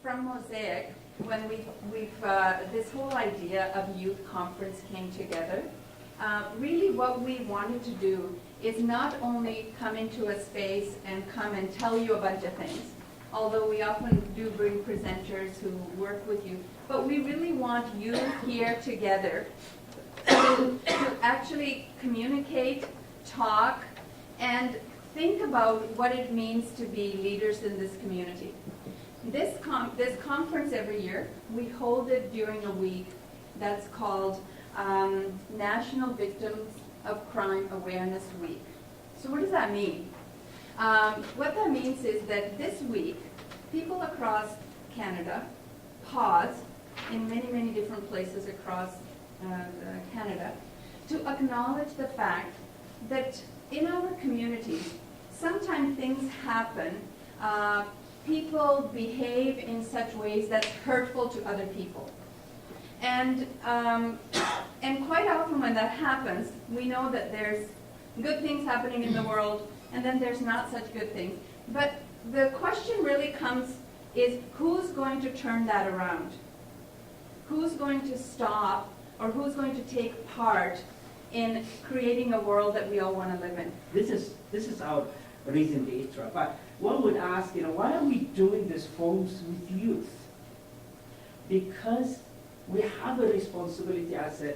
from MOSAIC, when this whole idea of youth conference came together, really what we wanted to do is not only come into a space and come and tell you a bunch of things, although we often do bring presenters who work with you, but we really want you here together to actually communicate, talk, and think about what it means to be leaders in this community. This conference every year, we hold it during a week that's called National Victims of Crime Awareness Week. So what does that mean? What that means is that this week, people across Canada pause in many, many different places across Canada to acknowledge the fact that in our communities, sometimes things happen. People behave in such ways that's hurtful to other people. And quite often when that happens, we know that there's good things happening in the world, and then there's not such good things. But the question really comes is, who's going to turn that around? Who's going to stop, or who's going to take part in creating a world that we all want to live in? This is our reason, the ITRA. But one would ask, why are we doing these forums with youth? Because we have a responsibility as a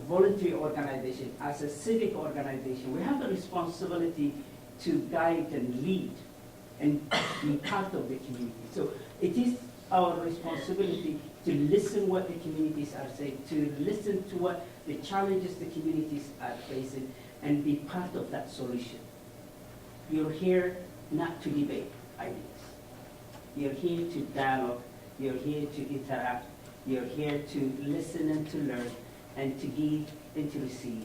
voluntary organization, as a civic organization. We have a responsibility to guide and lead and be part of the community. So it is our responsibility to listen what the communities are saying, to listen to what the challenges the communities are facing, and be part of that solution. You're here not to debate ideas. You're here to dialogue. You're here to interact. You're here to listen and to learn, and to give and to receive.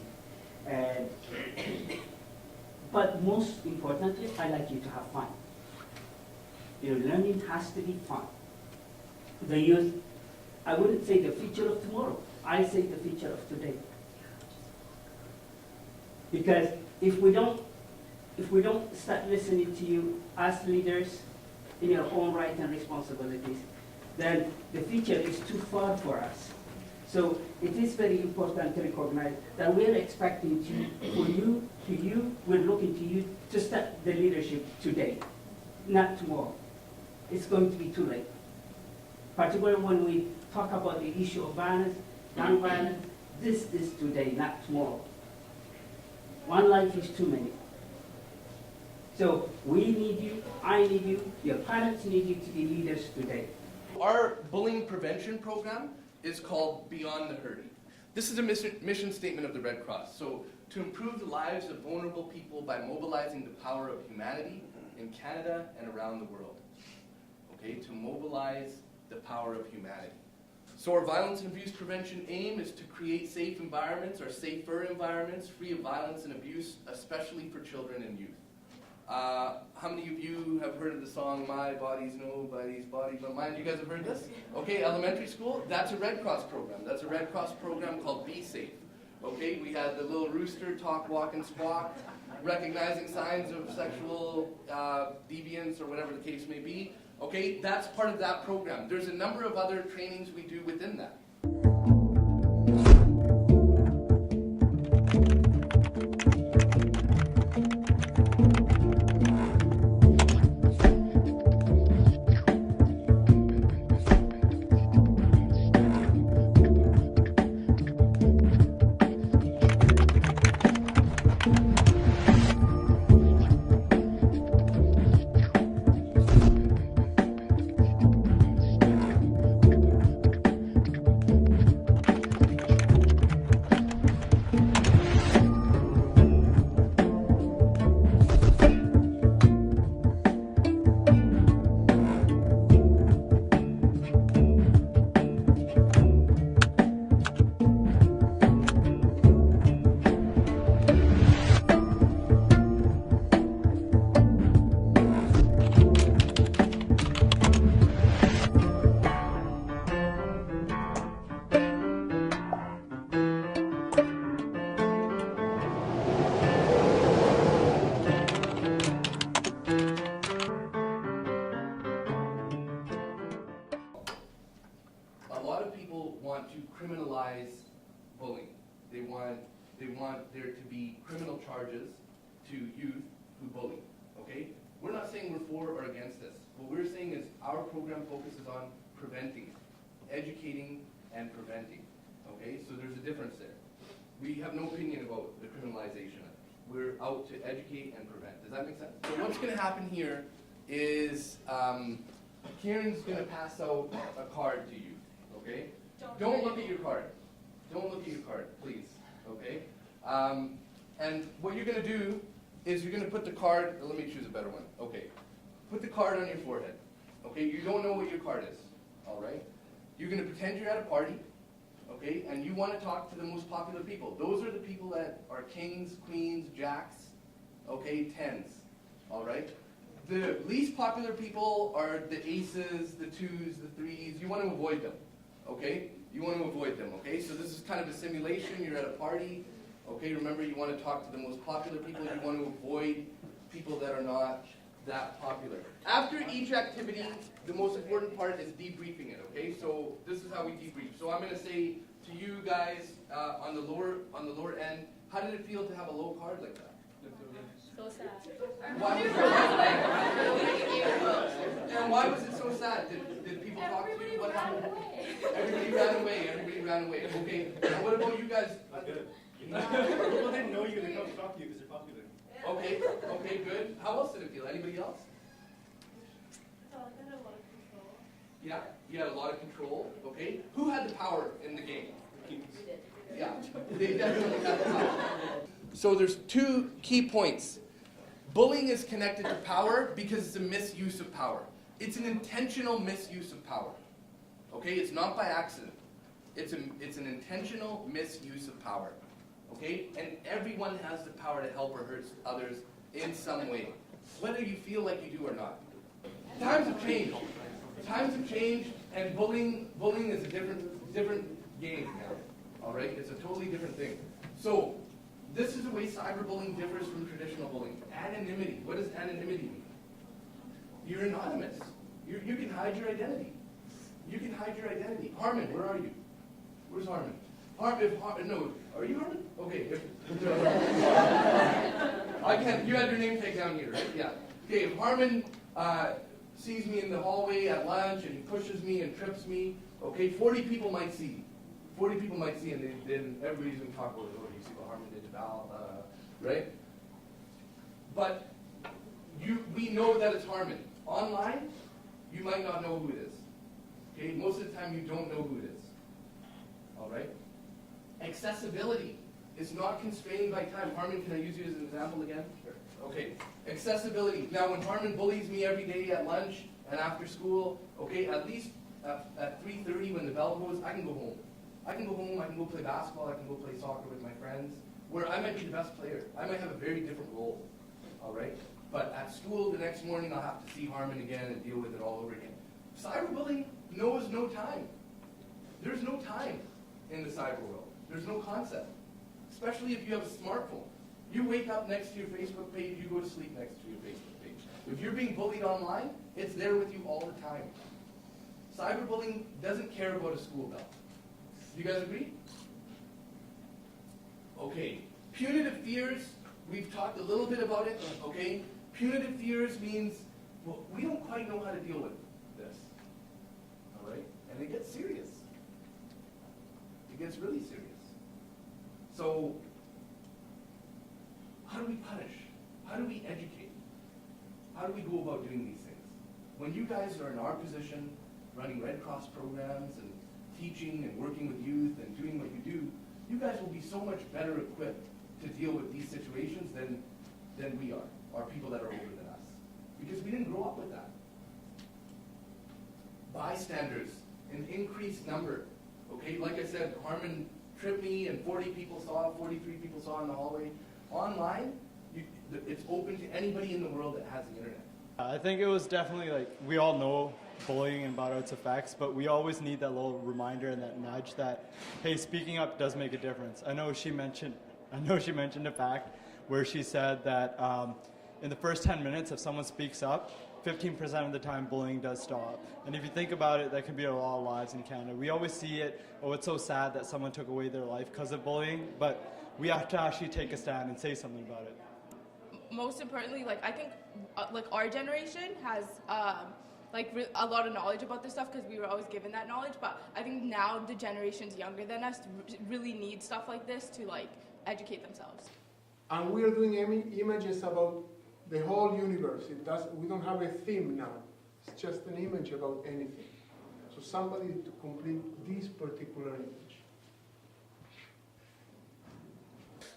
But most importantly, I like you to have fun. Learning has to be fun. The youth, I wouldn't say the future of tomorrow. I say the future of today. Because if we don't start listening to you as leaders in your own rights and responsibilities, then the future is too far for us. So it is very important to recognize that we're expecting we're looking to you to start the leadership today, not tomorrow. It's going to be too late. Particularly when we talk about the issue of violence, gun violence, this is today, not tomorrow. One life is too many. So we need you, I need you, your parents need you to be leaders today. Our bullying prevention program is called Beyond the Hurting. This is a mission statement of the Red Cross. So to improve the lives of vulnerable people by mobilizing the power of humanity in Canada and around the world. Okay, to mobilize the power of humanity. So our violence and abuse prevention aim is to create safe environments, or safer environments, free of violence and abuse, especially for children and youth. How many of you have heard of the song, My Body's Nobody's Body But Mine? You guys have heard this? Okay, elementary school, that's a Red Cross program. That's a Red Cross program called Be Safe. Okay, we had the little rooster talk, walk, and squawk, recognizing signs of sexual deviance or whatever the case may be. Okay, that's part of that program. There's a number of other trainings we do within that. criminalize bullying. They want there to be criminal charges to youth who bully, okay? We're not saying we're for or against this. What we're saying is our program focuses on preventing, educating, and preventing, okay? So there's a difference there. We have no opinion about the criminalization of it. We're out to educate and prevent. Does that make sense? So what's going to happen here is Kieran's going to pass out a card to you, okay? Don't look at your card. Don't look at your card, please, okay? And what you're going to do is you're going to put the card, let me choose a better one, okay. Put the card on your forehead, okay? You don't know what your card is, all right? You're going to pretend you're at a party, okay? And you want to talk to the most popular people. Those are the people that are kings, queens, jacks, okay, tens, all right? The least popular people are the aces, the twos, the threes. You want to avoid them, okay? You want to avoid them, okay? So this is kind of a simulation. You're at a party, okay? Remember, you want to talk to the most popular people. You want to avoid people that are not that popular. After each activity, the most important part is debriefing it, okay? So this is how we debrief. So I'm going to say to you guys on the lower end, how did it feel to have a low card like that? So sad. Why was it so sad? And why was it so sad? Did people talk to you? What happened? Everybody ran away. Everybody ran away. Okay. Now what about you guys? People didn't know you. They come to talk to you because they're popular. Okay. Okay. Good. How else did it feel? Anybody else? So I got a lot of control. Yeah. You had a lot of control. Okay. Who had the power in the game? Yeah. They definitely had the power. So there's two key points. Bullying is connected to power because it's a misuse of power. It's an intentional misuse of power. Okay, it's not by accident. It's an intentional misuse of power. Okay, and everyone has the power to help or hurt others in some way, whether you feel like you do or not. Times have changed. Times have changed, and bullying is a different game now. All right, it's a totally different thing. So this is the way cyberbullying differs from traditional bullying. Anonymity. What does anonymity mean? You're anonymous. You can hide your identity. You can hide your identity. Harmon, where are you? Where's Harmon? No, are you Harmon? Okay. I can't. You had your name tag down here, right? Yeah. Okay. If Harmon sees me in the hallway at lunch and he pushes me and trips me, okay, 40 people might see. 40 people might see, and then everybody's going to talk about it. Oh, you see what Harmon did to Val, right? But we know that it's Harmon. Online, you might not know who it is. Okay, most of the time you don't know who it is. All right. Accessibility is not constrained by time. Harmon, can I use you as an example again? Sure. Okay. Accessibility. Now, when Harmon bullies me every day at lunch and after school, okay, at least at 3:30 when the bell goes, I can go home. I can go home, I can go play basketball, I can go play soccer with my friends, where I might be the best player. I might have a very different role, all right? But at school the next morning, I'll have to see Harmon again and deal with it all over again. Cyberbullying knows no time. There's no time in the cyber world. There's no concept, especially if you have a smartphone. You wake up next to your Facebook page, you go to sleep next to your Facebook page. If you're being bullied online, it's there with you all the time. Cyberbullying doesn't care about a school bell. Do you guys agree? Okay. Punitive fears, we've talked a little bit about it, okay? Punitive fears means, well, we don't quite know how to deal with this. All right? And it gets serious. It gets really serious. So, how do we punish? How do we educate? How do we go about doing these things? When you guys are in our position, running Red Cross programs and teaching and working with youth and doing what you do, you guys will be so much better equipped to deal with these situations than we are, or people that are older than us. Because we didn't grow up with that. Bystanders, an increased number. Okay, like I said, Harmon tripped me and 43 people saw in the hallway. Online, it's open to anybody in the world that has the internet. I think it was definitely like, we all know bullying and about its effects, but we always need that little reminder and that nudge that, hey, speaking up does make a difference. I know she mentioned a fact where she said that in the first 10 minutes, if someone speaks up, 15% of the time bullying does stop. And if you think about it, that can be a lot of lives in Canada. We always see it, oh, it's so sad that someone took away their life because of bullying, but we have to actually take a stand and say something about it. Most importantly, like I think, like our generation has a lot of knowledge about this stuff because we were always given that knowledge. But I think now the generations younger than us really need stuff like this to like educate themselves. And we are doing images about the whole universe. We don't have a theme now. It's just an image about anything. So somebody to complete this particular image.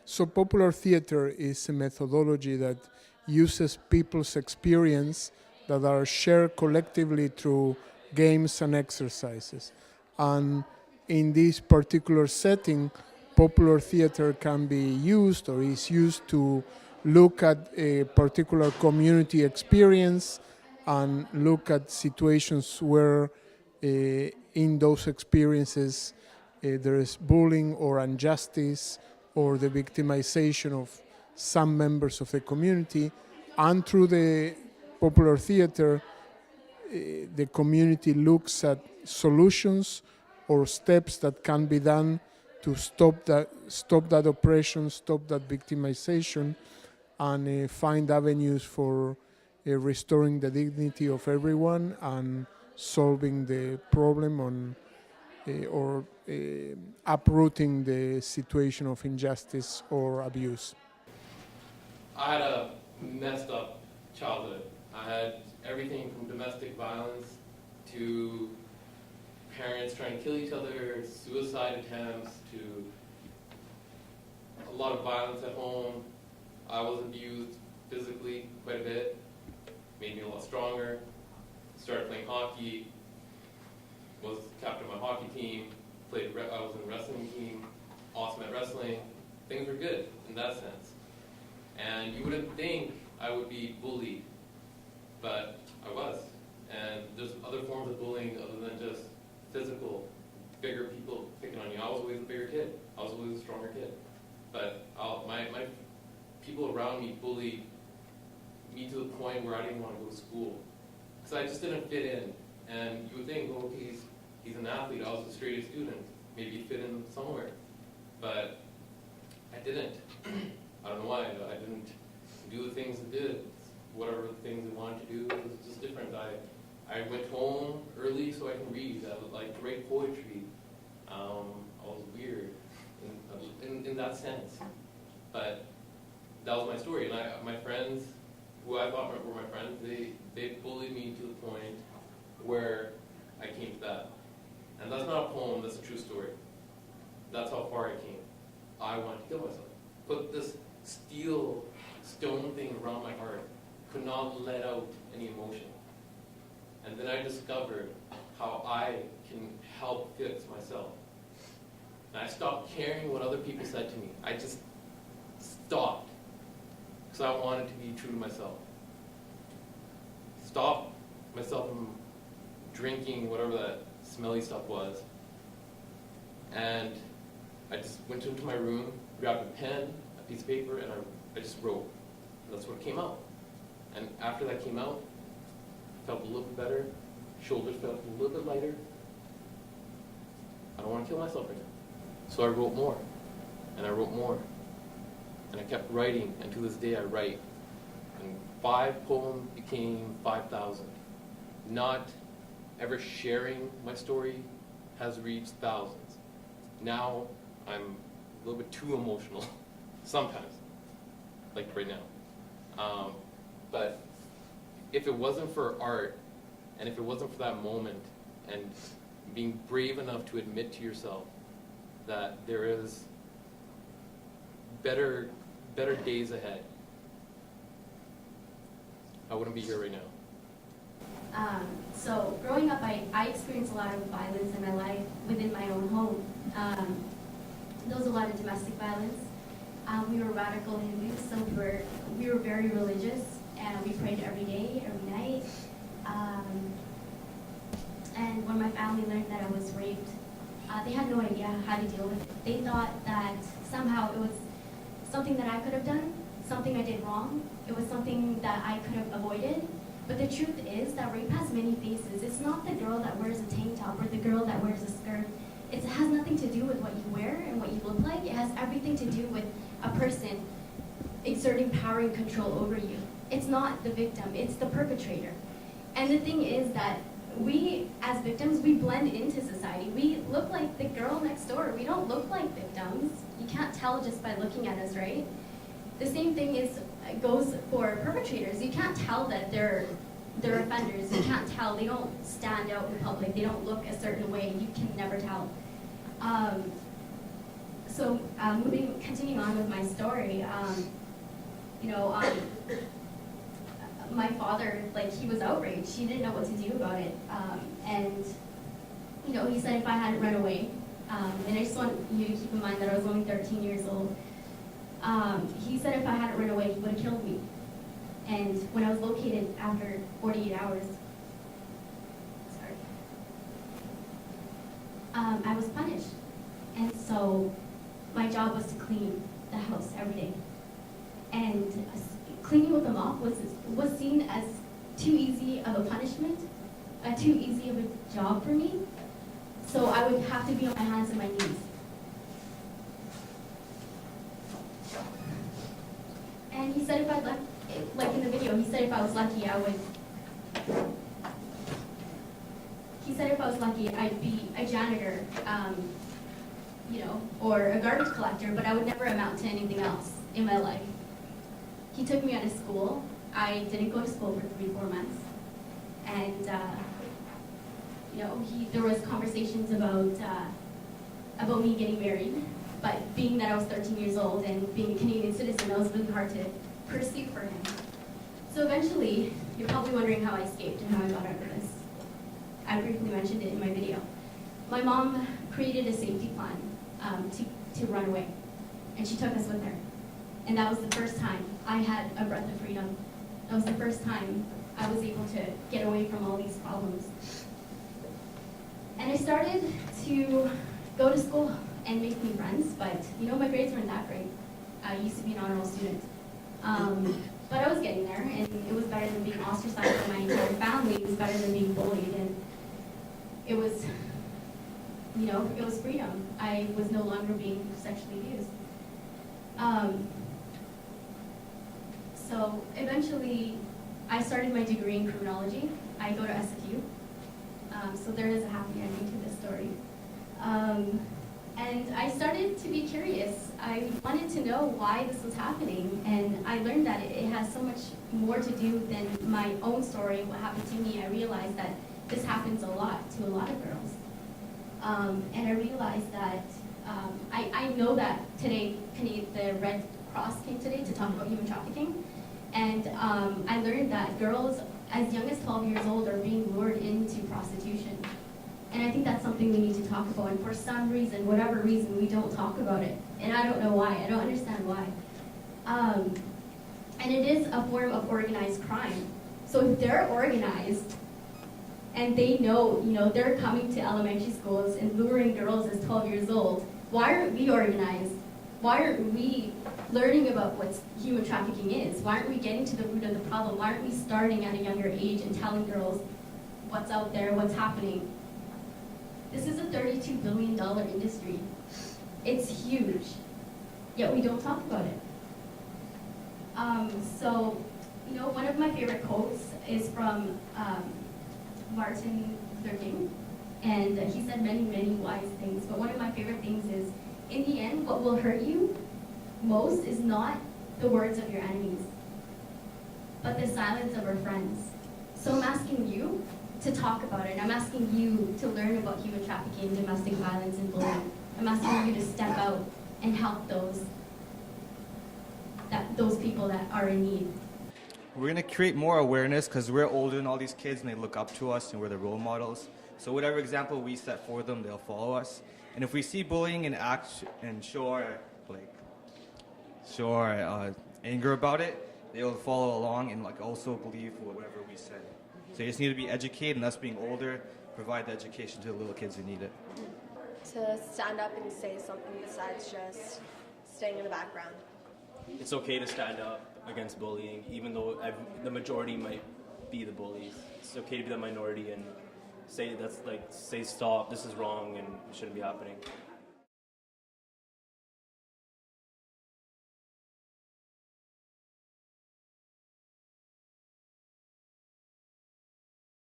So popular theater is a methodology that uses people's experience that are shared collectively through games and exercises. And in this particular setting, popular theater can be used or is used to look at a particular community experience and look at situations where in those experiences there is bullying or injustice or the victimization of some members of the community. And through the popular theater, the community looks at solutions or steps that can be done to stop that oppression, stop that victimization, and find avenues for restoring the dignity of everyone and solving the problem or uprooting the situation of injustice or abuse. I had a messed up childhood. I had everything from domestic violence to parents trying to kill each other, suicide attempts, to a lot of violence at home. I was abused physically quite a bit, made me a lot stronger. Started playing hockey, was captain of my hockey team, I was in a wrestling team, awesome at wrestling. Things were good in that sense. And you wouldn't think I would be bullied, but I was. And there's other forms of bullying other than just physical, bigger people picking on you. I was always a bigger kid. I was always a stronger kid. But my people around me bullied me to the point where I didn't want to go to school. Because I just didn't fit in. And you would think, oh, he's an athlete. I was a straight A student. Maybe he'd fit in somewhere. But I didn't. I don't know why. I didn't do the things I did. Whatever the things I wanted to do, it was just different. I went home early so I can read. I like to write poetry. I was weird in that sense. But that was my story. And my friends, who I thought were my friends, they bullied me to the point where I came to that. And that's not a poem, that's a true story. That's how far I came. I wanted to kill myself. Put this stone thing around my heart. Could not let out any emotion. And then I discovered how I can help fix myself. And I stopped caring what other people said to me. I just stopped. Because I wanted to be true to myself. Stopped myself from drinking whatever that smelly stuff was. And I just went into my room, grabbed a pen, a piece of paper, and I just wrote. And that's what came out. And after that came out, I felt a little bit better. Shoulders felt a little bit lighter. I don't want to kill myself right now. So I wrote more. And I wrote more. And I kept writing, and to this day I write. And 5 poems became 5,000. Not ever sharing my story has reached thousands. Now I'm a little bit too emotional, sometimes, like right now. But if it wasn't for art, and if it wasn't for that moment, and being brave enough to admit to yourself that there is better days ahead, I wouldn't be here right now. So growing up, I experienced a lot of violence in my life within my own home. There was a lot of domestic violence. We were radical Hindus, so we were very religious, and we prayed every day, every night. And when my family learned that I was raped, they had no idea how to deal with it. They thought that somehow it was something that I could have done, something I did wrong, It was something that I could have avoided. But the truth is that rape has many faces. It's not the girl that wears a tank top or the girl that wears a skirt. It has nothing to do with what you wear and what you look like. It has everything to do with a person exerting power and control over you. It's not the victim, it's the perpetrator. And the thing is that we, as victims, we blend into society. We look like the girl next door. We don't look like victims. You can't tell just by looking at us, right? The same thing goes for perpetrators. You can't tell that they're offenders. You can't tell. They don't stand out in public. They don't look a certain way. You can never tell. Continuing on with my story, my father, he was outraged. He didn't know what to do about it. He said if I hadn't run away, and I just want you to keep in mind that I was only 13 years old, he said if I hadn't run away, he would have killed me. And when I was located after 48 hours, I was punished. And so my job was to clean the house every day. And cleaning with a mop was seen as too easy of a punishment, too easy of a job for me. So I would have to be on my hands and my knees. And he said if I'd like in the video, he said if I was lucky, I'd be a janitor, or a garbage collector, but I would never amount to anything else in my life. He took me out of school. I didn't go to school for 3-4 months. And, there was conversations about me getting married, but being that I was 13 years old and being a Canadian citizen, that was really hard to pursue for him. So eventually, you're probably wondering how I escaped and how I got out of this. I briefly mentioned it in my video. My mom created a safety plan to run away, and she took us with her. And that was the first time I had a breath of freedom. That was the first time I was able to get away from all these problems. And I started to go to school and make new friends, but my grades weren't that great. I used to be an honor roll student. But I was getting there, and it was better than being ostracized by my entire family. It was better than being bullied, and it was freedom. I was no longer being sexually abused. So eventually, I started my degree in criminology. I go to SFU. So there is a happy ending to this story. And I started to be curious. I wanted to know why this was happening, and I learned that it has so much more to do than my own story, what happened to me. I realized that this happens a lot to a lot of girls. And I realized that, I know that today, the Red Cross came today to talk about human trafficking, and I learned that girls as young as 12 years old are being lured into prostitution. And I think that's something we need to talk about. And for some reason, whatever reason, we don't talk about it. And I don't know why. I don't understand why. And it is a form of organized crime. So if they're organized and they know, they're coming to elementary schools and luring girls as 12 years old, why aren't we organized? Why aren't we learning about what human trafficking is? Why aren't we getting to the root of the problem? Why aren't we starting at a younger age and telling girls what's out there, what's happening? This is a $32 billion industry. It's huge, yet we don't talk about it. One of my favorite quotes is from Martin Luther King, and he said many, many wise things, but one of my favorite things is, in the end, what will hurt you most is not the words of your enemies, but the silence of our friends. So I'm asking you to talk about it. I'm asking you to learn about human trafficking, domestic violence, and bullying. I'm asking you to step out and help those people that are in need. We're going to create more awareness because we're older than all these kids and they look up to us and we're the role models. So whatever example we set for them, they'll follow us. And if we see bullying and act and show our anger about it, they'll follow along and also believe whatever we say. So you just need to be educated, and us being older, provide the education to the little kids who need it. To stand up and say something besides just staying in the background. It's okay to stand up against bullying, even though the majority might be the bullies. It's okay to be the minority and say stop, this is wrong and it shouldn't be happening.